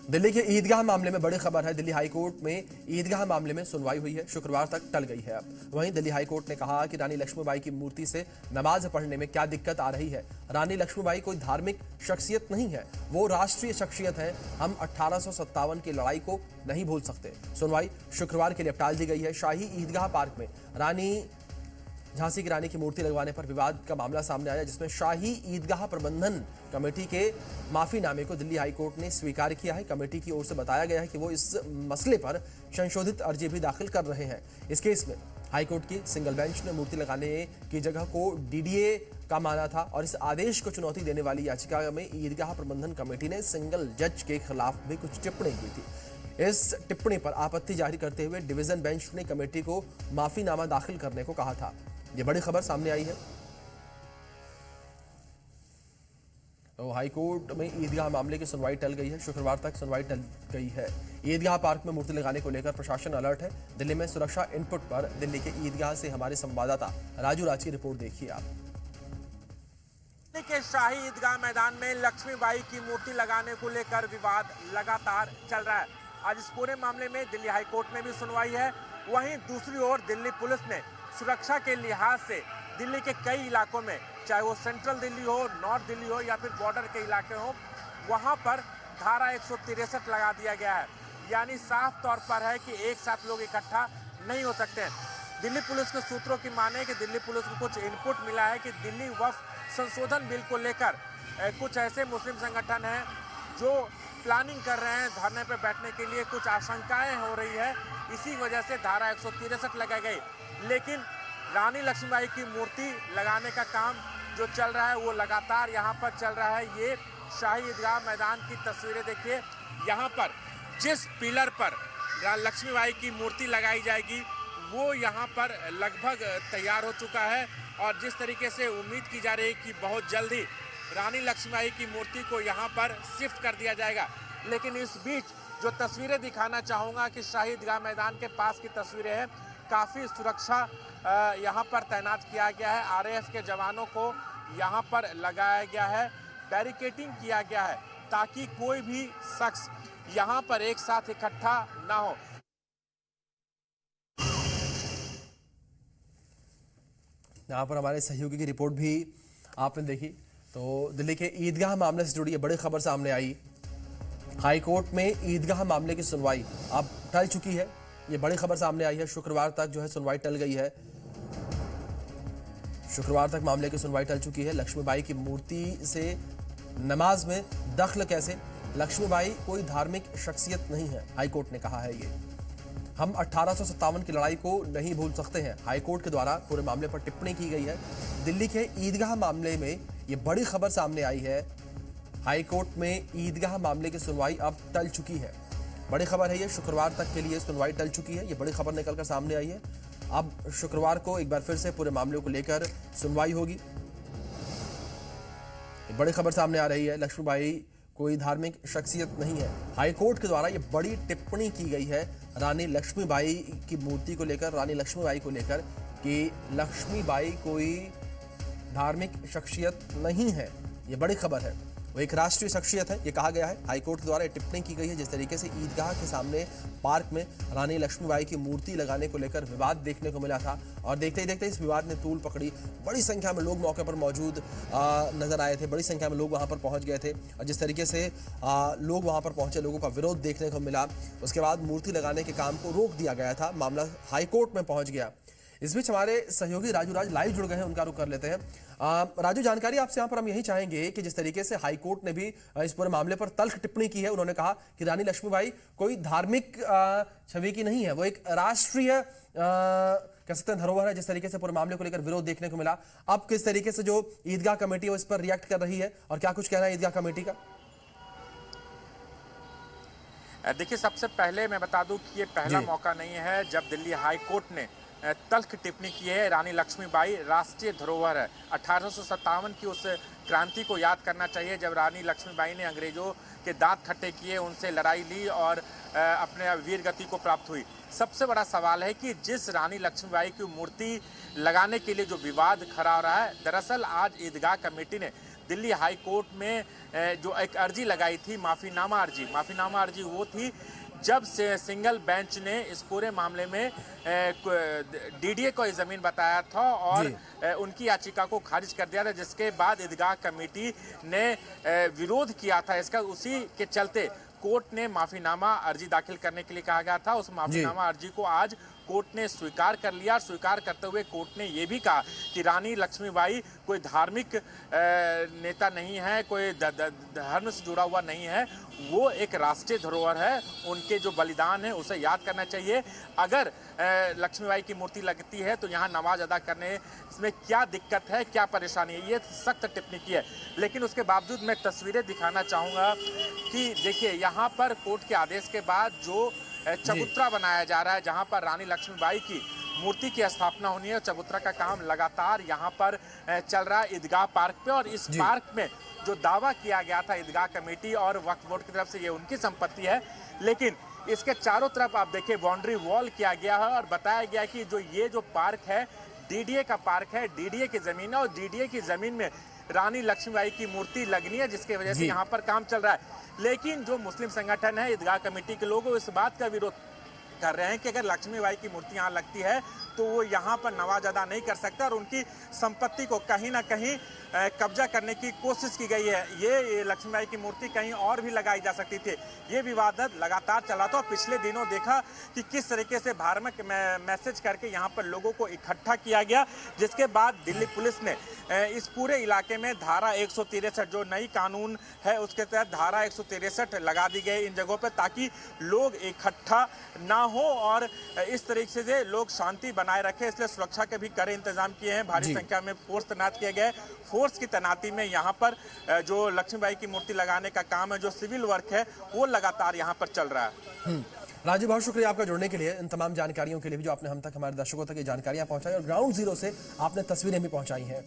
दिल्ली के ईदगाह मामले में बड़ी खबर है। दिल्ली हाईकोर्ट में ईदगाह मामले में सुनवाई हुई है, शुक्रवार तक टल गई है। अब वहीं दिल्ली हाईकोर्ट ने कहा कि रानी लक्ष्मीबाई की मूर्ति से नमाज पढ़ने में क्या दिक्कत आ रही है। रानी लक्ष्मीबाई कोई धार्मिक शख्सियत नहीं है, वो राष्ट्रीय शख्सियत है। हम 1857 की लड़ाई को नहीं भूल सकते। सुनवाई शुक्रवार के लिए टाल दी गई है। शाही ईदगाह पार्क में झांसी की रानी की मूर्ति लगवाने पर विवाद का मामला सामने आया, जिसमें शाही ईदगाह प्रबंधन कमेटी के माफीनामे को दिल्ली हाईकोर्ट ने स्वीकार किया है। कमेटी की ओर से बताया गया है कि वो इस मसले पर संशोधित अर्जी भी दाखिल कर रहे हैं। इस केस में हाईकोर्ट की सिंगल बेंच ने मूर्ति लगाने की जगह को डीडीए का माना था और इस आदेश को चुनौती देने वाली याचिका में ईदगाह प्रबंधन कमेटी ने सिंगल जज के खिलाफ भी कुछ टिप्पणी की थी। इस टिप्पणी पर आपत्ति जारी करते हुए डिवीजन बेंच ने कमेटी को माफीनामा दाखिल करने को कहा था। ये बड़ी खबर सामने आई है। तो हाईकोर्ट में ईदगाह मामले की सुनवाई टल गई है। शुक्रवार तक सुनवाई टल गई है। ईदगाह पार्क में मूर्ति लगाने को लेकर प्रशासन अलर्ट है। दिल्ली में सुरक्षा इनपुट पर दिल्ली के ईदगाह से हमारे संवाददाता राजू राज की रिपोर्ट देखिए आप। दिल्ली के शाही ईदगाह मैदान में लक्ष्मीबाई की मूर्ति लगाने को लेकर विवाद लगातार चल रहा है। आज इस पूरे मामले में दिल्ली हाईकोर्ट में भी सुनवाई है। वहीं दूसरी ओर दिल्ली पुलिस ने सुरक्षा के लिहाज से दिल्ली के कई इलाकों में, चाहे वो सेंट्रल दिल्ली हो, नॉर्थ दिल्ली हो या फिर बॉर्डर के इलाके हो, वहां पर धारा 163 लगा दिया गया है। यानी साफ तौर पर है कि एक साथ लोग इकट्ठा नहीं हो सकते हैं। दिल्ली पुलिस के सूत्रों की माने कि दिल्ली पुलिस को कुछ इनपुट मिला है कि दिल्ली वक्फ संशोधन बिल को लेकर कुछ ऐसे मुस्लिम संगठन हैं जो प्लानिंग कर रहे हैं धरने पर बैठने के लिए। कुछ आशंकाएं हो रही है, इसी वजह से धारा 163 लगाई गई। लेकिन रानी लक्ष्मीबाई की मूर्ति लगाने का काम जो चल रहा है वो लगातार यहाँ पर चल रहा है। ये शाही ईदगाह मैदान की तस्वीरें देखिए। यहाँ पर जिस पिलर पर लक्ष्मीबाई की मूर्ति लगाई जाएगी वो यहाँ पर लगभग तैयार हो चुका है और जिस तरीके से उम्मीद की जा रही है कि बहुत जल्दी रानी लक्ष्मीबाई की मूर्ति को यहाँ पर शिफ्ट कर दिया जाएगा। लेकिन इस बीच जो तस्वीरें दिखाना चाहूँगा कि शाही ईदगाह मैदान के पास की तस्वीरें हैं। काफ़ी सुरक्षा यहाँ पर तैनात किया गया है। आरएएफ के जवानों को यहाँ पर लगाया गया है, बैरिकेडिंग किया गया है ताकि कोई भी शख्स यहाँ पर एक साथ इकट्ठा ना हो। यहाँ पर हमारे सहयोगी की रिपोर्ट भी आपने देखी। तो दिल्ली के ईदगाह मामले से जुड़ी ये बड़ी खबर सामने आई। हाईकोर्ट में ईदगाह मामले की सुनवाई अब टल चुकी है। ये बड़ी खबर सामने आई है। शुक्रवार तक जो है सुनवाई टल गई है। शुक्रवार तक मामले की सुनवाई टल चुकी है। लक्ष्मीबाई की मूर्ति से नमाज में दखल कैसे? लक्ष्मीबाई कोई धार्मिक शख्सियत नहीं है, हाईकोर्ट ने कहा है। ये हम 1857 की लड़ाई को नहीं भूल सकते हैं, हाईकोर्ट के द्वारा पूरे मामले पर टिप्पणी की गई है। दिल्ली के ईदगाह मामले में ये बड़ी खबर सामने आई है। हाईकोर्ट में ईदगाह मामले की सुनवाई अब टल चुकी है। बड़ी खबर है ये। शुक्रवार तक के लिए सुनवाई टल चुकी है। ये बड़ी खबर निकलकर सामने आई है। अब शुक्रवार को एक बार फिर से पूरे मामले को लेकर सुनवाई होगी। ये बड़ी खबर सामने आ रही है। लक्ष्मीबाई कोई धार्मिक शख्सियत नहीं है। हाईकोर्ट के द्वारा ये बड़ी टिप्पणी की गई है रानी लक्ष्मीबाई की मूर्ति को लेकर, रानी लक्ष्मीबाई को लेकर कि लक्ष्मीबाई कोई धार्मिक शख्सियत नहीं है। ये बड़ी खबर है। वो एक राष्ट्रीय शख्सियत है, ये कहा गया है। हाईकोर्ट के द्वारा टिप्पणी की गई है। जिस तरीके से ईदगाह के सामने पार्क में रानी लक्ष्मीबाई की मूर्ति लगाने को लेकर विवाद देखने को मिला था और देखते ही देखते इस विवाद ने तूल पकड़ी। बड़ी संख्या में लोग मौके पर मौजूद नजर आए थे। बड़ी संख्या में लोग वहां पर पहुंच गए थे और जिस तरीके से लोग वहां पर पहुंचे, लोगों का विरोध देखने को मिला। उसके बाद मूर्ति लगाने के काम को रोक दिया गया था। मामला हाईकोर्ट में पहुंच गया। इस बीच हमारे सहयोगी राजू राज लाइव जुड़ गए हैं, उनका रुख कर लेते हैं। राजू, जानकारी आपसे यहाँ पर हम यही चाहेंगे कि जिस तरीके से हाईकोर्ट ने भी इस पूरे मामले पर तल्ख टिप्पणी की है, उन्होंने कहा कि रानी लक्ष्मीबाई कोई धार्मिक छवि की नहीं है, वो एक राष्ट्रीय कह सकते हैं धरोहर है। जिस तरीके से पूरे मामले को लेकर विरोध देखने को मिला, अब किस तरीके से जो ईदगाह कमेटी है इस पर रिएक्ट कर रही है और क्या कुछ कहना है ईदगाह कमेटी का? देखिए, सबसे पहले मैं बता दूं कि ये पहला मौका नहीं है जब दिल्ली हाईकोर्ट ने तल्ख टिप्पणी की है। रानी लक्ष्मीबाई राष्ट्रीय धरोहर है। 1857 की उस क्रांति को याद करना चाहिए जब रानी लक्ष्मीबाई ने अंग्रेजों के दांत खट्टे किए, उनसे लड़ाई ली और अपने वीर गति को प्राप्त हुई। सबसे बड़ा सवाल है कि जिस रानी लक्ष्मीबाई की मूर्ति लगाने के लिए जो विवाद खड़ा हो रहा है, दरअसल आज ईदगाह कमेटी ने दिल्ली हाई कोर्ट में जो एक अर्जी लगाई थी, माफीनामा अर्जी वो थी जब से सिंगल बेंच ने इस पूरे मामले में डीडीए को जमीन बताया था और उनकी याचिका को खारिज कर दिया था, जिसके बाद ईदगाह कमेटी ने विरोध किया था इसका। उसी के चलते कोर्ट ने माफीनामा अर्जी दाखिल करने के लिए कहा गया था। उस माफीनामा अर्जी को आज कोर्ट ने स्वीकार कर लिया। स्वीकार करते हुए कोर्ट ने यह भी कहा कि रानी लक्ष्मीबाई कोई धार्मिक नेता नहीं है, कोई धर्म से जुड़ा हुआ नहीं है, वो एक राष्ट्रीय धरोहर है। उनके जो बलिदान है उसे याद करना चाहिए। अगर लक्ष्मीबाई की मूर्ति लगती है तो यहाँ नमाज अदा करने इसमें क्या दिक्कत है, क्या परेशानी है, ये सख्त टिप्पणी की है। लेकिन उसके बावजूद मैं तस्वीरें दिखाना चाहूँगा कि देखिए यहाँ पर कोर्ट के आदेश के बाद जो चबूतरा बनाया जा रहा है, जहां पर रानी लक्ष्मीबाई की मूर्ति की स्थापना होनी है, चबूतरा का काम लगातार यहां पर चल रहा है ईदगाह पार्क पे। और इस पार्क में जो दावा किया गया था ईदगाह कमेटी और वक्फ बोर्ड की तरफ से, ये उनकी संपत्ति है, लेकिन इसके चारों तरफ आप देखिए बाउंड्री वॉल किया गया है और बताया गया कि ये जो पार्क है डीडीए का पार्क है, डीडीए की जमीन है और डीडीए की जमीन में रानी लक्ष्मीबाई की मूर्ति लगनी है, जिसकी वजह से यहाँ पर काम चल रहा है। लेकिन जो मुस्लिम संगठन है, ईदगाह कमेटी के लोग इस बात का विरोध कर रहे हैं कि अगर लक्ष्मीबाई की मूर्ति यहाँ लगती है तो वो यहाँ पर नमाज अदा नहीं कर सकता और उनकी संपत्ति को कहीं ना कहीं कब्जा करने की कोशिश की गई है। ये लक्ष्मीबाई की मूर्ति कहीं और भी लगाई जा सकती थी। ये विवाद लगातार चला था और पिछले दिनों देखा कि किस तरीके से धार्मिक मैसेज करके यहाँ पर लोगों को इकट्ठा किया गया, जिसके बाद दिल्ली पुलिस ने इस पूरे इलाके में धारा 163 जो नई कानून है उसके तहत धारा 163 लगा दी गई इन जगहों पर, ताकि लोग इकट्ठा ना हो और इस तरीके से लोग शांति बनाए रखें। इसलिए सुरक्षा के भी कड़े इंतजाम किए हैं। भारी संख्या में फोर्स तैनात किए गए। फोर्स की तैनाती में यहाँ पर जो लक्ष्मीबाई की मूर्ति लगाने का काम है, जो सिविल वर्क है, वो लगातार यहाँ पर चल रहा है। राजू, बहुत शुक्रिया आपका जुड़ने के लिए, इन तमाम जानकारियों के लिए भी जो आपने हम तक, हमारे दर्शकों तक ये जानकारियां पहुंचाई और ग्राउंड जीरो से आपने तस्वीरें भी पहुंचाई हैं।